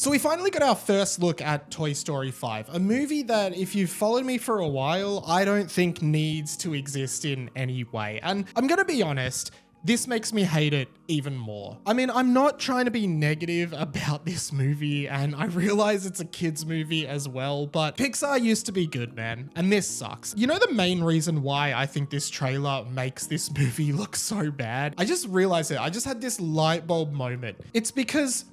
So we finally got our first look at Toy Story 5, a movie that if you've followed me for a while, I don't think needs to exist in any way. And I'm gonna be honest, this makes me hate it even more. I mean, I'm not trying to be negative about this movie, and I realize it's a kid's movie as well, but Pixar used to be good, man, and this sucks. You know the main reason why I think this trailer makes this movie look so bad? I just realized it. I just had this light bulb moment. It's because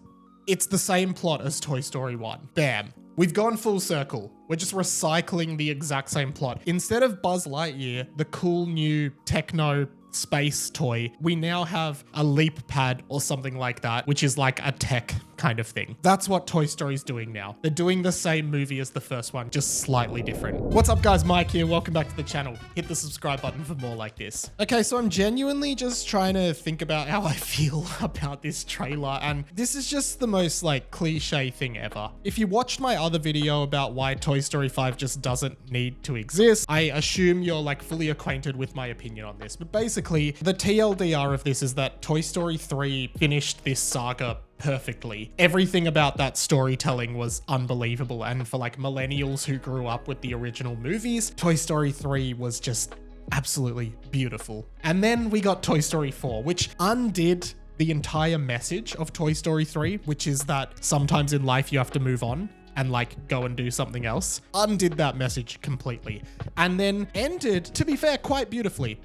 it's the same plot as Toy Story 1. Bam. We've gone full circle. We're just recycling the exact same plot. Instead of Buzz Lightyear, the cool new techno space toy, we now have a leap pad or something like that, which is like a tech kind of thing. That's what Toy Story's doing now. They're doing the same movie as the first one, just slightly different. What's up guys, Mike here. Welcome back to the channel. Hit the subscribe button for more like this. Okay, so I'm genuinely just trying to think about how I feel about this trailer, and this is just the most like cliche thing ever. If you watched my other video about why Toy Story 5 just doesn't need to exist, I assume you're like fully acquainted with my opinion on this, but basically the TLDR of this is that Toy Story 3 finished this saga perfectly. Everything about that storytelling was unbelievable, and for like millennials who grew up with the original movies, Toy Story 3 was just absolutely beautiful. And then we got Toy Story 4, which undid the entire message of Toy Story 3, which is that sometimes in life you have to move on and like go and do something else. Undid that message completely. And then ended, to be fair, quite beautifully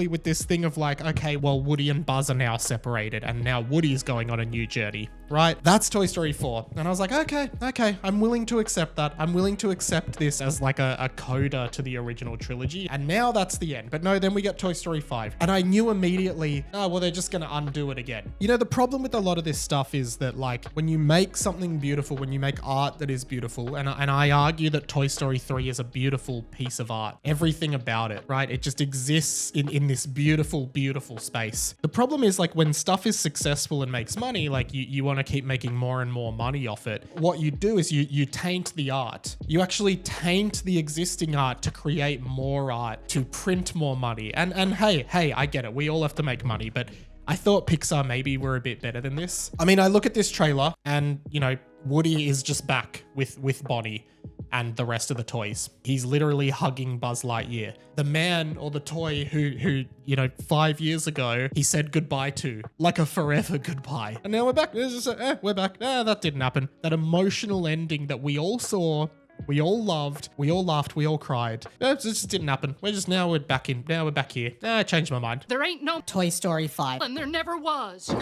with this thing of like, okay, well, Woody and Buzz are now separated and now Woody's going on a new journey, right? That's Toy Story 4. And I was like, okay, I'm willing to accept that. I'm willing to accept this as like a coda to the original trilogy. And now that's the end. But no, then we get Toy Story 5. And I knew immediately, oh, well, they're just gonna undo it again. You know, the problem with a lot of this stuff is that like, when you make something beautiful, when you make art that is beautiful, and I argue that Toy Story 3 is a beautiful piece of art. Everything about it, right? It just exists in this beautiful, beautiful space. The problem is like when stuff is successful and makes money, like you want to keep making more and more money off it. What you do is you taint the art. You actually taint the existing art to create more art, to print more money. And hey, I get it. We all have to make money, but I thought Pixar maybe were a bit better than this. I mean, I look at this trailer and, you know, Woody is just back with Bonnie and the rest of the toys. He's literally hugging Buzz Lightyear, the man or the toy who, you know, 5 years ago, he said goodbye to, like a forever goodbye. And now we're back. We're back. That didn't happen. That emotional ending that we all saw, we all loved, we all laughed, we all cried. It just didn't happen. We're back here. I changed my mind. There ain't no Toy Story 5. and there never was.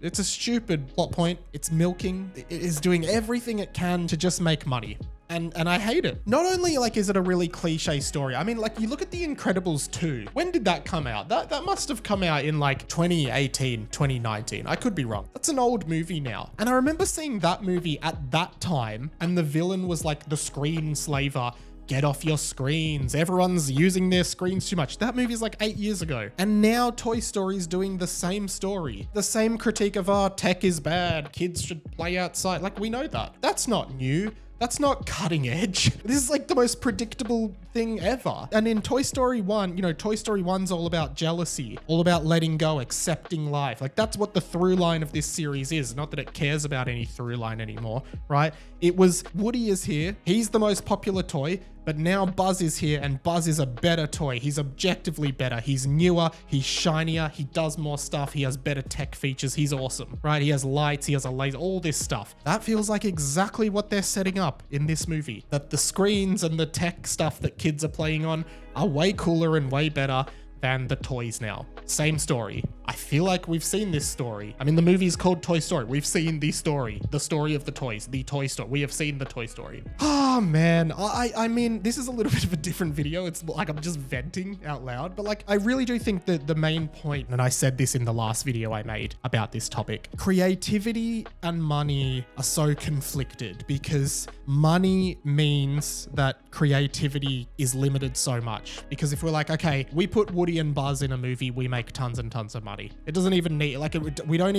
It's a stupid plot point. It's milking. It is doing everything it can to just make money. And I hate it. Not only like is it a really cliche story, I mean like you look at The Incredibles 2. When did that come out? That must have come out in like 2018, 2019. I could be wrong. That's an old movie now. And I remember seeing that movie at that time, and the villain was like the screen slaver. Get off your screens. Everyone's using their screens too much. That movie is like 8 years ago. And now Toy Story is doing the same story. The same critique of, oh, tech is bad. Kids should play outside. Like, we know that. That's not new. That's not cutting edge. This is like the most predictable thing ever. And in Toy Story 1, you know, Toy Story 1's all about jealousy, all about letting go, accepting life. Like that's what the through line of this series is. Not that it cares about any through line anymore, right? It was Woody is here. He's the most popular toy, but now Buzz is here and Buzz is a better toy. He's objectively better. He's newer, he's shinier, he does more stuff, he has better tech features, he's awesome, right? He has lights, he has a laser, all this stuff. That feels like exactly what they're setting up in this movie. That the screens and the tech stuff that kids are playing on are way cooler and way better than the toys now. Same story. I feel like we've seen this story. I mean, the movie is called Toy Story. We've seen the story of the toys, the Toy Story. We have seen the Toy Story. Oh man, I mean, this is a little bit of a different video. It's like I'm just venting out loud, but like, I really do think that the main point, and I said this in the last video I made about this topic, creativity and money are so conflicted because money means that creativity is limited so much. Because if we're like, okay, we put Woody and Buzz in a movie, we make tons and tons of money. It doesn't even need, like, we don't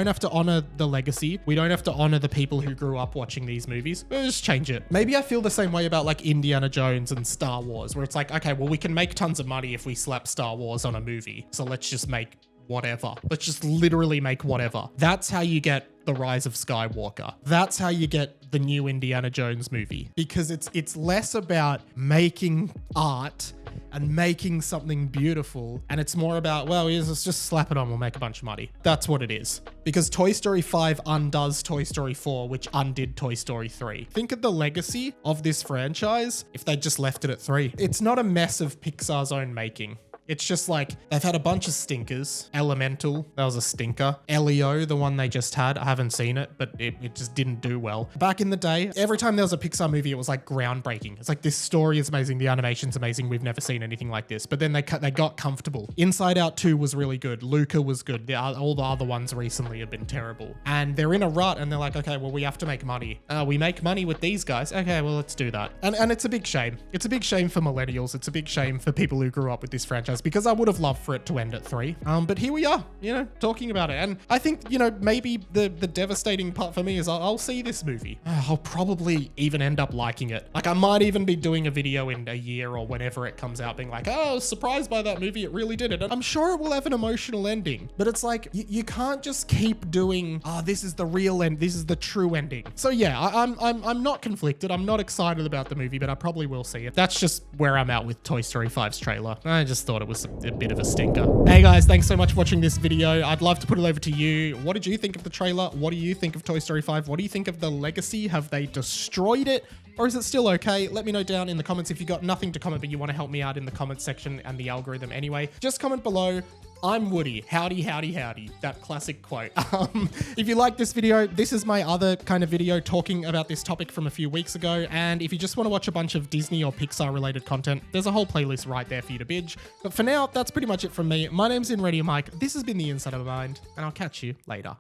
have to honor the legacy. We don't have to honor the people who grew up watching these movies. We'll just change it. Maybe I feel the same way about like Indiana Jones and Star Wars, where it's like, okay, well, we can make tons of money if we slap Star Wars on a movie. So let's just make whatever. Let's just literally make whatever. That's how you get The Rise of Skywalker. That's how you get the new Indiana Jones movie, because it's less about making art and making something beautiful, and it's more about, well, let's just slap it on, we'll make a bunch of money. That's what it is. Because Toy Story 5 undoes Toy Story 4, which undid Toy Story 3. Think of the legacy of this franchise if they just left it at 3. It's not a mess of Pixar's own making. It's just like, they've had a bunch of stinkers. Elemental, that was a stinker. Elio, the one they just had, I haven't seen it, but it just didn't do well. Back in the day, every time there was a Pixar movie, it was like groundbreaking. It's like, this story is amazing, the animation's amazing, we've never seen anything like this. But then they got comfortable. Inside Out 2 was really good. Luca was good. All the other ones recently have been terrible. And they're in a rut, and they're like, okay, well, we have to make money. We make money with these guys. Okay, well, let's do that. And it's a big shame. It's a big shame for millennials. It's a big shame for people who grew up with this franchise, because I would have loved for it to end at 3. But here we are, talking about it. And I think, maybe the devastating part for me is I'll see this movie. I'll probably even end up liking it. Like, I might even be doing a video in a year or whenever it comes out being like, oh, I was surprised by that movie. It really did it. And I'm sure it will have an emotional ending, but it's like, you can't just keep doing, this is the real end. This is the true ending. So yeah, I'm not conflicted. I'm not excited about the movie, but I probably will see it. That's just where I'm at with Toy Story 5's trailer. I just thought it was a bit of a stinker. Hey guys, thanks so much for watching this video. I'd love to put it over to you. What did you think of the trailer? What do you think of Toy Story 5? What do you think of the legacy? Have they destroyed it? Or is it still okay? Let me know down in the comments. If you got nothing to comment, but you want to help me out in the comments section and the algorithm anyway, just comment below. I'm Woody. Howdy, howdy, howdy. That classic quote. If you like this video, this is my other kind of video talking about this topic from a few weeks ago. And if you just want to watch a bunch of Disney or Pixar related content, there's a whole playlist right there for you to binge. But for now, that's pretty much it from me. My name's InReady Mike. This has been The Inside of My Mind, and I'll catch you later.